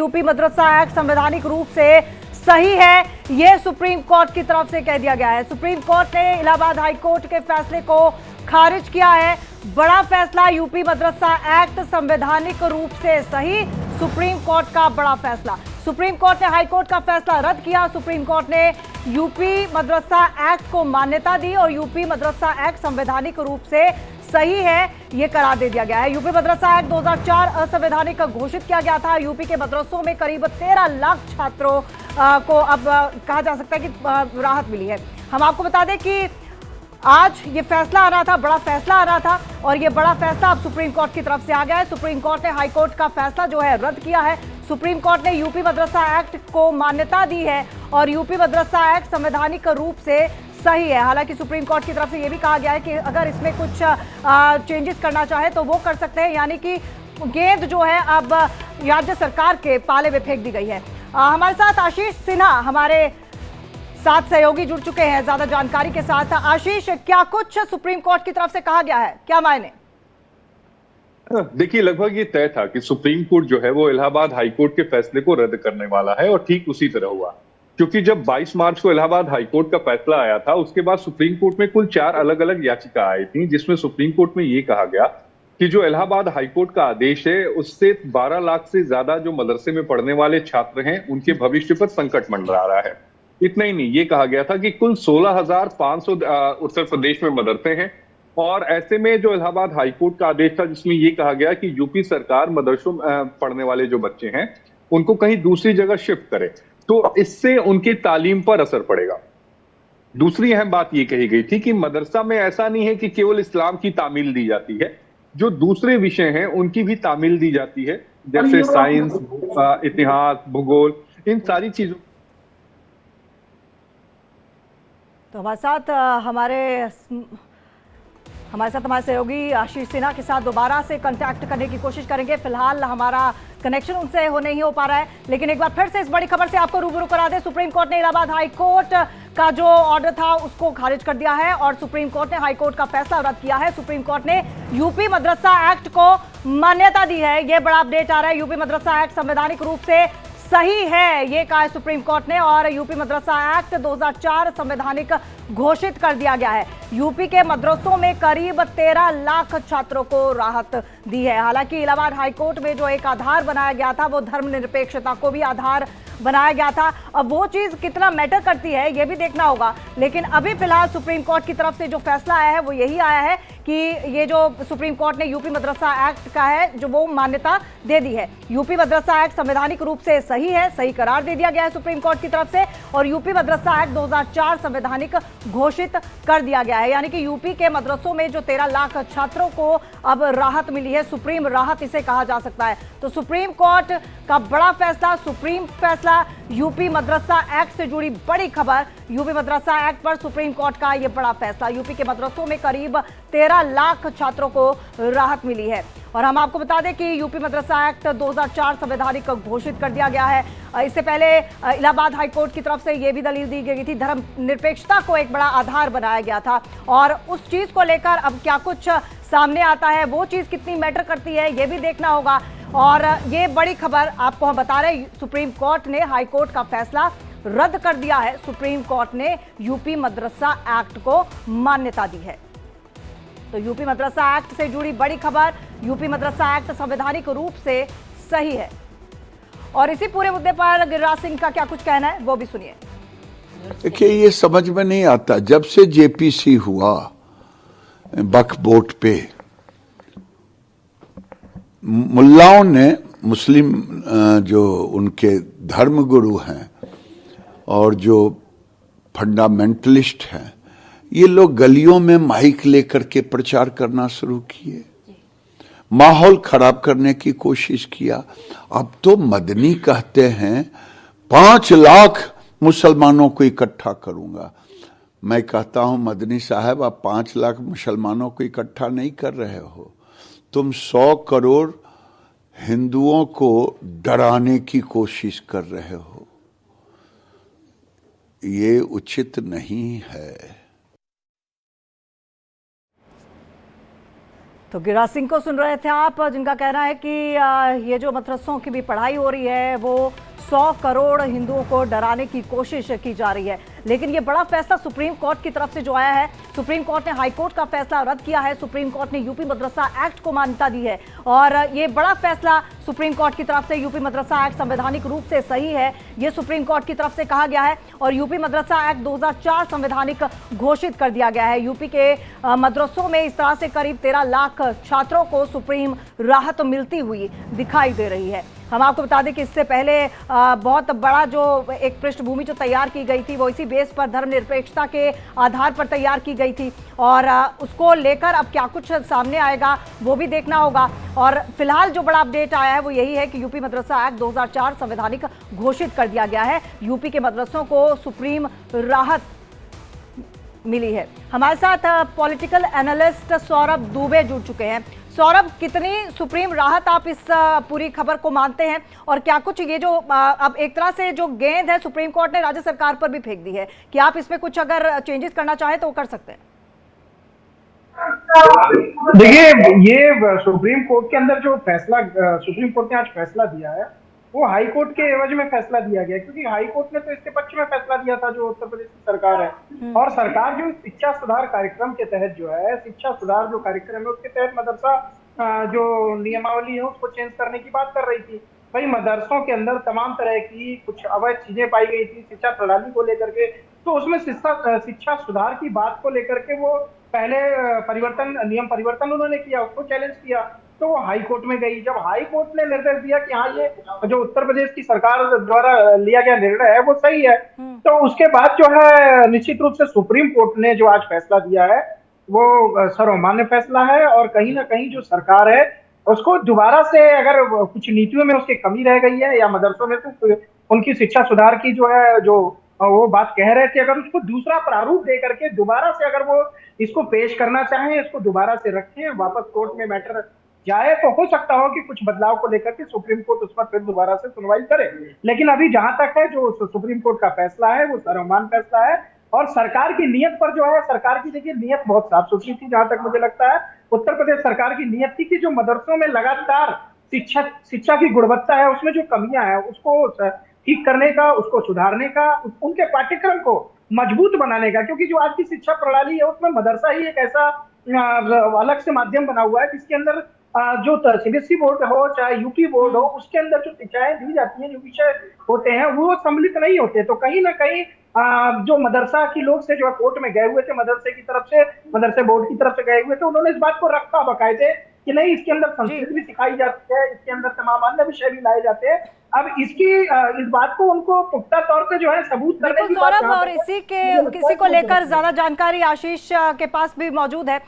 UP मदरसा act संवैधानिक रूप से सही है, ये सुप्रीम कोर्ट की तरफ से कह दिया गया है। सुप्रीम कोर्ट ने इलाहाबाद हाई कोर्ट के फैसले को खारिज किया है। बड़ा फैसला, यूपी मदरसा एक्ट संवैधानिक रूप से सही, सुप्रीम कोर्ट का बड़ा फैसला। सुप्रीम कोर्ट ने हाई कोर्ट का फैसला रद्द किया। सुप्रीम कोर्ट ने यूपी मदरसा एक्ट को मान्यता दी और यूपी मदरसा एक्ट संवैधानिक रूप से सही है, ये करार दे दिया गया है। यूपी मदरसा एक्ट 2004 असंवैधानिक घोषित किया गया था। यूपी के मदरसों में करीब 13 लाख छात्रों को अब कहा जा सकता है कि राहत मिली है। हम आपको बता दें कि आज ये फैसला आ रहा था, बड़ा फैसला आ रहा था और ये बड़ा फैसला अब सुप्रीम कोर्ट की तरफ से आ गया है। सुप्रीम कोर्ट ने हाई कोर्ट का फैसला जो है रद्द किया है। सुप्रीम कोर्ट ने यूपी मदरसा एक्ट को मान्यता दी है और यूपी मदरसा एक्ट संवैधानिक रूप से सही है। हालांकि सुप्रीम कोर्ट की तरफ से ये भी कहा गया है कि अगर इसमें कुछ चेंजेस करना चाहे तो वो कर सकते हैं, यानी कि गेंद जो है अब राज्य सरकार के पाले में फेंक दी गई है। हमारे साथ आशीष सिन्हा हमारे साथ सहयोगी जुड़ चुके हैं ज्यादा जानकारी के साथ। आशीष, क्या कुछ सुप्रीम कोर्ट की तरफ से कहा गया है, क्या मायने? देखिए, लगभग ये तय था कि सुप्रीम कोर्ट जो है वो इलाहाबाद हाई कोर्ट के फैसले को रद्द करने वाला है और ठीक उसी तरह हुआ। क्योंकि जब 22 मार्च को इलाहाबाद हाई कोर्ट का फैसला आया था, उसके बाद सुप्रीम कोर्ट में कुल 4 अलग अलग याचिका आई थी, जिसमें सुप्रीम कोर्ट में ये कहा गया कि जो इलाहाबाद हाई कोर्ट का आदेश है उससे 12 लाख से ज्यादा जो मदरसे में पढ़ने वाले छात्र हैं उनके भविष्य पर संकट मंडरा रहा है। इतना ही नहीं, ये कहा गया था कि कुल 16,500 उत्तर प्रदेश में मदरसे हैं और ऐसे में जो इलाहाबाद हाई कोर्ट का आदेश था जिसमें ये कहा गया कि यूपी सरकार मदरसों पढ़ने वाले जो बच्चे हैं उनको कहीं दूसरी जगह शिफ्ट करे, तो इससे उनकी तालीम पर असर पड़ेगा। दूसरी अहम बात ये कही गई थी कि मदरसा में ऐसा नहीं है कि केवल इस्लाम की तामील दी जाती है, जो दूसरे विषय हैं उनकी भी तामील दी जाती है, जैसे साइंस, इतिहास, भूगोल, इन सारी चीजों। तो हमारे साथ हमारे सहयोगी आशीष सिन्हा के साथ दोबारा से कांटेक्ट करने की कोशिश करेंगे। फिलहाल हमारा कनेक्शन उनसे नहीं हो पा रहा है, लेकिन एक बार फिर से इस बड़ी खबर से आपको रूबरू करा दें। सुप्रीम कोर्ट ने इलाहाबाद हाई कोर्ट का जो ऑर्डर था उसको खारिज कर दिया है और सुप्रीम कोर्ट ने हाई कोर्ट का फैसला रद्द किया है। सुप्रीम कोर्ट ने यूपी मदरसा एक्ट को मान्यता दी है। यह बड़ा अपडेट आ रहा है। यूपी मदरसा एक्ट संवैधानिक रूप से सही है, ये कहा है सुप्रीम कोर्ट ने और यूपी मदरसा एक्ट 2004 संवैधानिक घोषित कर दिया गया है। यूपी के मदरसों में करीब 13 लाख छात्रों को राहत दी है। हालांकि इलाहाबाद हाई कोर्ट में जो एक आधार बनाया गया था वो धर्मनिरपेक्षता को भी आधार बनाया गया था। अब वो चीज कितना मैटर करती है ये भी देखना होगा, लेकिन अभी फिलहाल सुप्रीम कोर्ट की तरफ से जो फैसला आया है वो यही आया है कि ये जो सुप्रीम कोर्ट ने यूपी मदरसा एक्ट का है जो वो मान्यता दे दी है। यूपी मदरसा एक्ट संवैधानिक रूप से सही है, सही करार दे दिया गया है सुप्रीम कोर्ट की तरफ से और यूपी मदरसा एक्ट 2004 संवैधानिक घोषित कर दिया गया है। यानी कि यूपी के मदरसों में जो 13 लाख छात्रों को अब राहत मिली है, सुप्रीम राहत इसे कहा जा सकता है। तो सुप्रीम कोर्ट का बड़ा फैसला, सुप्रीम फैसला, यूपी मदरसा एक्ट से जुड़ी बड़ी खबर। यूपी मदरसा एक्ट पर सुप्रीम कोर्ट का यह बड़ा फैसला। यूपी के मदरसों में करीब 13 लाख छात्रों को राहत मिली है और हम आपको बता दें कि यूपी मदरसा एक्ट 2004 संवैधानिक घोषित कर दिया गया है। इससे पहले इलाहाबाद हाई कोर्ट की तरफ से यह भी दलील दी गई थी, धर्मनिरपेक्षता को एक बड़ा आधार बनाया गया था और उस चीज को लेकर अब क्या कुछ सामने आता है, वो चीज कितनी मैटर करती है ये भी देखना होगा। और ये बड़ी खबर आपको हम बता रहे हैं, सुप्रीम कोर्ट ने हाई कोर्ट का फैसला रद्द कर दिया है। सुप्रीम कोर्ट ने यूपी मदरसा एक्ट को मान्यता दी है। तो यूपी मदरसा एक्ट से जुड़ी बड़ी खबर, यूपी मदरसा एक्ट संवैधानिक रूप से सही है। और इसी पूरे मुद्दे पर गिरिराज सिंह का क्या कुछ कहना है वो भी सुनिए। देखिए, ये समझ में नहीं आता, जब से जेपीसी हुआ बख बोट पे मुल्लाओं ने, मुस्लिम जो उनके धर्मगुरु हैं और जो फंडामेंटलिस्ट हैं, ये लोग गलियों में माइक लेकर के प्रचार करना शुरू किए, माहौल खराब करने की कोशिश किया। अब तो मदनी कहते हैं 5 लाख मुसलमानों को इकट्ठा करूंगा। मैं कहता हूं मदनी साहब, आप 5 लाख मुसलमानों को इकट्ठा नहीं कर रहे हो, तुम 100 करोड़ हिंदुओं को डराने की कोशिश कर रहे हो। ये उचित नहीं है। तो गिरिराज सिंह को सुन रहे थे आप, जिनका कहना है कि ये जो मदरसों की भी पढ़ाई हो रही है वो 100 करोड़ हिंदुओं को डराने की कोशिश की जा रही है। लेकिन ये बड़ा फैसला सुप्रीम कोर्ट की तरफ से जो आया है, सुप्रीम कोर्ट ने हाई कोर्ट का फैसला रद्द किया है। सुप्रीम कोर्ट ने यूपी मदरसा एक्ट को मान्यता दी है और ये बड़ा फैसला सुप्रीम कोर्ट की तरफ से, यूपी मदरसा एक्ट संवैधानिक रूप से सही है, ये सुप्रीम कोर्ट की तरफ से कहा गया है। और यूपी मदरसा एक्ट 2004 संवैधानिक घोषित कर दिया गया है। यूपी के मदरसों में इस तरह से करीब 13 लाख छात्रों को सुप्रीम राहत मिलती हुई दिखाई दे रही है। हम आपको बता दें कि इससे पहले बहुत बड़ा जो एक पृष्ठभूमि जो तैयार की गई थी वो इसी बेस पर धर्मनिरपेक्षता के आधार पर तैयार की गई थी और उसको लेकर अब क्या कुछ सामने आएगा वो भी देखना होगा। और फिलहाल जो बड़ा अपडेट आया है वो यही है कि यूपी मदरसा एक्ट 2004 संवैधानिक घोषित कर दिया गया है। यूपी के मदरसों को सुप्रीम राहत मिली है। हमारे साथ पॉलिटिकल एनालिस्ट सौरभ दुबे जुड़ चुके हैं। सौरभ, कितनी सुप्रीम राहत आप इस पूरी खबर को मानते हैं और क्या कुछ ये जो अब एक तरह से जो गेंद है सुप्रीम कोर्ट ने राज्य सरकार पर भी फेंक दी है कि आप इसमें कुछ अगर चेंजेस करना चाहें तो वो कर सकते हैं? देखिए, ये सुप्रीम कोर्ट के अंदर जो फैसला सुप्रीम कोर्ट ने आज फैसला दिया है वो हाई कोर्ट के एवज में फैसला दिया गया, क्योंकि हाई कोर्ट ने तो इसके पक्ष में फैसला दिया था जो उत्तर प्रदेश की सरकार है। और सरकार जो शिक्षा सुधार कार्यक्रम के तहत जो है, शिक्षा सुधार जो कार्यक्रम है उसके तहत मदरसा जो नियमावली है उसको चेंज करने की बात कर रही थी। भाई, मदरसों के अंदर तमाम तरह की कुछ अवैध चीजें पाई गई थी शिक्षा प्रणाली को लेकर के, तो उसमें शिक्षा सुधार की बात को लेकर के वो पहले नियम परिवर्तन उन्होंने किया, उसको चैलेंज किया, तो वो हाई कोर्ट में गई। जब हाई कोर्ट ने निर्देश दिया कि हाँ ये जो उत्तर प्रदेश की सरकार द्वारा लिया गया निर्णय है वो सही है, तो उसके बाद जो है निश्चित रूप से सुप्रीम कोर्ट ने जो आज फैसला दिया है वो सर्वमान्य फैसला है। और कहीं ना कहीं जो सरकार है उसको दोबारा से अगर कुछ नीतियों में उसकी कमी रह गई है या मदरसों में तो उनकी शिक्षा सुधार की जो है जो वो बात कह रहे थे, अगर उसको दूसरा प्रारूप दे करके दोबारा से अगर वो इसको पेश करना चाहें, इसको दोबारा से रखें, वापस कोर्ट में मैटर जाए, तो हो सकता हो कि कुछ बदलाव को लेकर के सुप्रीम कोर्ट उस पर फिर दोबारा से सुनवाई करे। लेकिन अभी जहां तक है जो सुप्रीम कोर्ट का फैसला है वो सर्वमान्य फैसला है। और सरकार की नीयत पर जो है, सरकार की देखिए नीयत बहुत साफ सुथरी थी। जहां तक मुझे लगता है उत्तर प्रदेश सरकार की नीयत थी कि जो मदरसों में लगातार शिक्षा की गुणवत्ता है उसमें जो कमियां हैं उसको ठीक करने का, उसको सुधारने का, उनके पाठ्यक्रम को मजबूत बनाने का, क्योंकि जो आज की शिक्षा प्रणाली है उसमें मदरसा ही एक ऐसा अलग से माध्यम बना हुआ है जिसके अंदर जो सीबीएसई बोर्ड हो चाहे यूपी बोर्ड हो, उसके अंदर जो शिक्षाएं दी जाती हैं, जो विषय होते हैं वो सम्मिलित नहीं होते। तो कहीं ना कहीं जो मदरसा की लोग से जो कोर्ट में गए हुए थे, मदरसे की तरफ से, मदरसे बोर्ड की तरफ से गए हुए थे, उन्होंने इस बात को रखा बकायदे कि नहीं, इसके अंदर संस्कृत भी सिखाई जाती है, इसके अंदर तमाम अन्य विषय भी लाए जाते हैं। अब इस बात को उनको पुख्ता तौर पे जो है सबूत करने की बात। और इसी को लेकर ज्यादा जानकारी आशीष के पास भी मौजूद है।